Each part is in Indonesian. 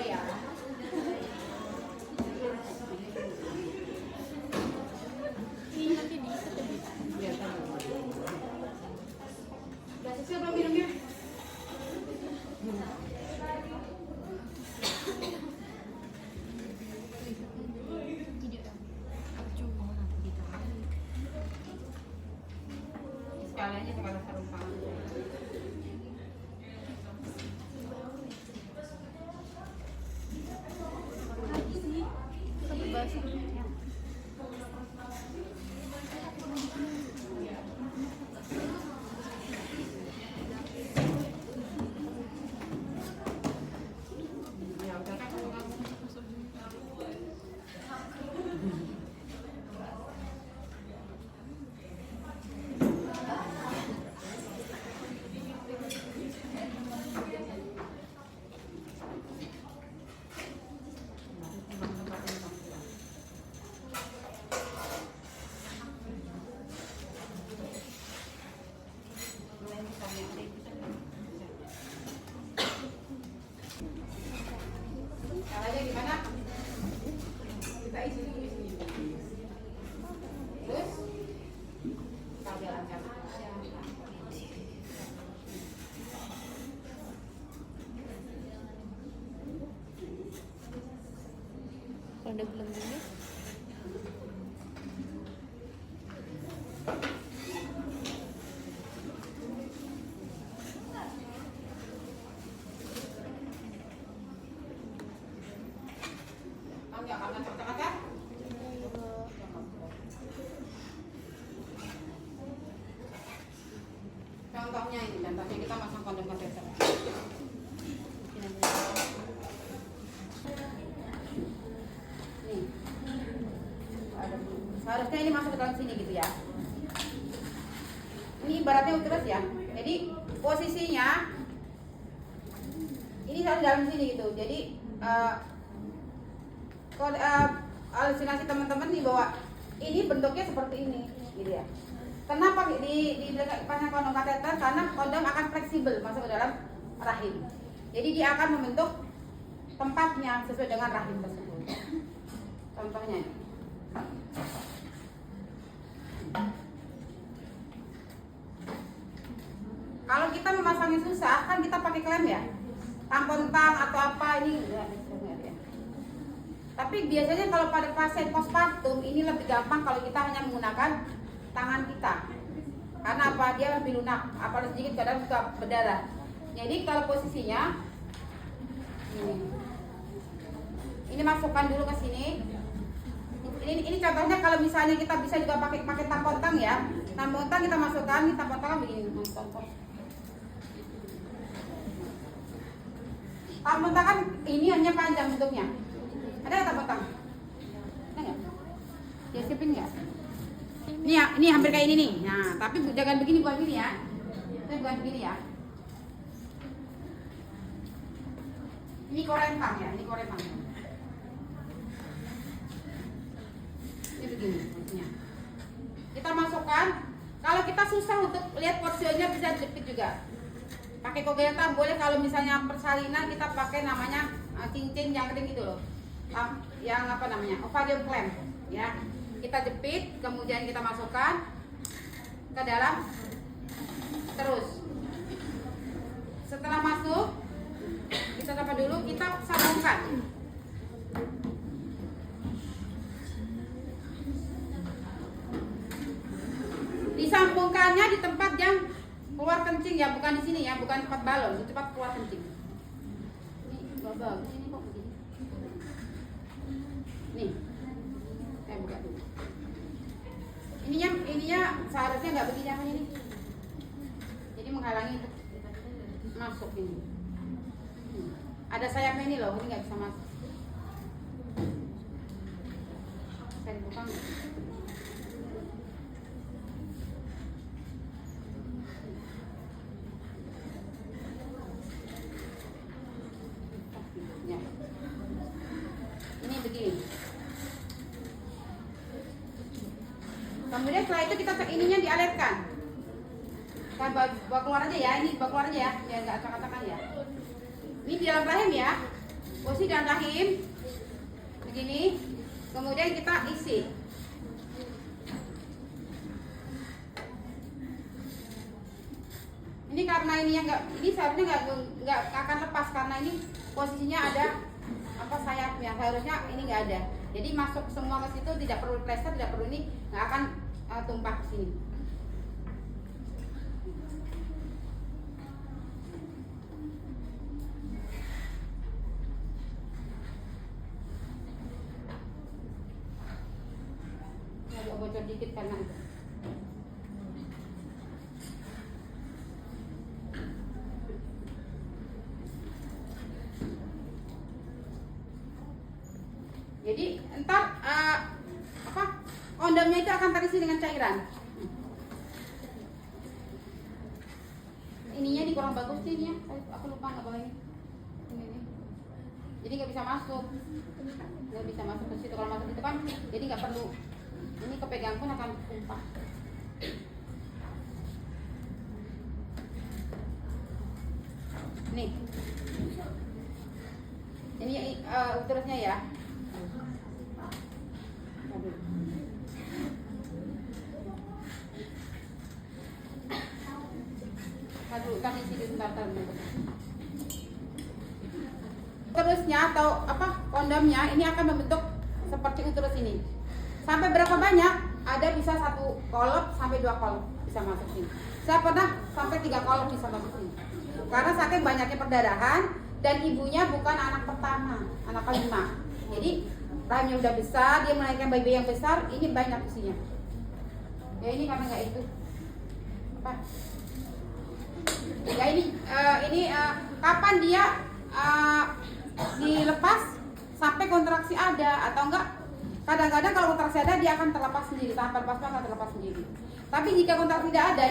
ya. Ini nanti diikat ya, bisa. Biar tahu. Udah selesai belum minumnya? Sekalian aja kalau sarung caranya gimana? Kita isi dulu di sini. Terus kita jalankan aja. Ada gelembungnya. Enggak karena cocok-cocok. Contohnya ini, contohnya kita masang kondom kateter. Nih. Seharusnya ini masuk ke dalam sini gitu ya. Ini ibaratnya uterus ya. Jadi posisinya ini harus dalam sini gitu. Jadi halusinasi teman-teman nih bahwa ini bentuknya seperti ini gitu ya. Kenapa di pasang kondom kateter? Karena kondom akan fleksibel masuk ke dalam rahim. Jadi dia akan membentuk tempatnya sesuai dengan rahim tersebut. Contohnya ini. Kalau kita memasangnya susah kan kita pakai klem ya, tampon tang atau apa ini ya. Tapi biasanya kalau pada pasien postpartum ini lebih gampang kalau kita hanya menggunakan tangan kita. Karena apa? Dia lebih lunak, apalagi sedikit kadang suka berdarah. Jadi kalau posisinya ini masukkan dulu ke sini. Ini contohnya kalau misalnya kita bisa juga pakai tampon tang ya. Tampon tang kita masukkan, ini tampon tang begini contoh. Tampon tang kan ini hanya panjang bentuknya. Ada nggak tampon tang? Ada nggak? Ya siapin nggak? Ini hampir kayak ini nih. Nah, tapi jangan begini, bukan begini ya. Ini bukan begini ya. Ini korentang ya, ini korentang. Ini begini maksudnya. Kita masukkan. Kalau kita susah untuk lihat porsinya bisa jepit juga. Pakai kogetan boleh. Kalau misalnya persalinan kita pakai namanya cincin yang ring itu loh. Yang apa namanya? Ovarium clamp ya. Kita jepit, kemudian kita masukkan ke dalam terus. Setelah masuk, kita apa dulu? Kita sambungkan. Disambungkannya di tempat yang keluar kencing ya, bukan di sini ya, bukan tempat balon, di tempat keluar kencing. Ini bagus ini kok begini. Nih, saya buka dulu. Ininya seharusnya nggak begini apa ini. Jadi menghalangi untuk masuk ini. Ada sayapnya ini loh, ini nggak bisa masuk. Saya buka nggak? Ya. Ini begini. Kemudian setelah itu kita ininya dialirkan. Kita bawa keluar aja ya, ini bawa keluar aja ya, biar nggak acak-acakan ya. Ini di dalam rahim ya. Posisi dalam rahim begini, kemudian kita isi. Ini karena ini yang ini seharusnya nggak akan lepas karena ini posisinya ada apa sayapnya, seharusnya ini nggak ada. Jadi masuk semua ke situ, tidak perlu plester, tidak perlu ini, nggak akan tumpah ke sini. Agak bocor dikit karena itu. Jadi entar kondomnya itu akan terisi dengan cairan. Ininya ini kurang bagus sih ininya. Aku lupa nggak bawa ini. Jadi nggak bisa masuk. Nggak bisa masuk ke situ. Kalau masuk itu kan, jadi nggak perlu. Ini kepegang pun akan tumpah. Nih. Ini uterusnya ya. Aduh, kami isi sebentar. Uterusnya atau kondomnya ini akan membentuk seperti uterus ini. Sampai berapa banyak? Ada bisa 1 kolom sampai 2 kolom bisa masuk sini. Saya pernah sampai 3 kolom bisa masuk sini. Karena saking banyaknya perdarahan dan ibunya bukan anak pertama, anak kelima. Jadi rahimnya udah besar, dia melahirkan bayi yang besar, ini banyak isinya. Ya ini karena nggak itu. Apa? Ya ini kapan dia dilepas sampai kontraksi ada atau enggak? Kadang-kadang kalau kontraksi ada dia akan terlepas sendiri, tanpa lepasnya akan terlepas sendiri. Tapi jika kontraksi tidak ada,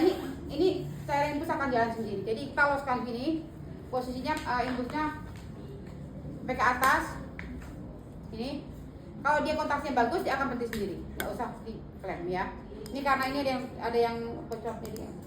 ini cairan imbus akan jalan sendiri. Jadi kalau sekarang gini, posisinya imbusnya sampai ke atas, ini. Kalau dia kontraksinya bagus, dia akan berhenti sendiri, nggak usah diklaim ya. Ini karena ini ada yang bocor jadi.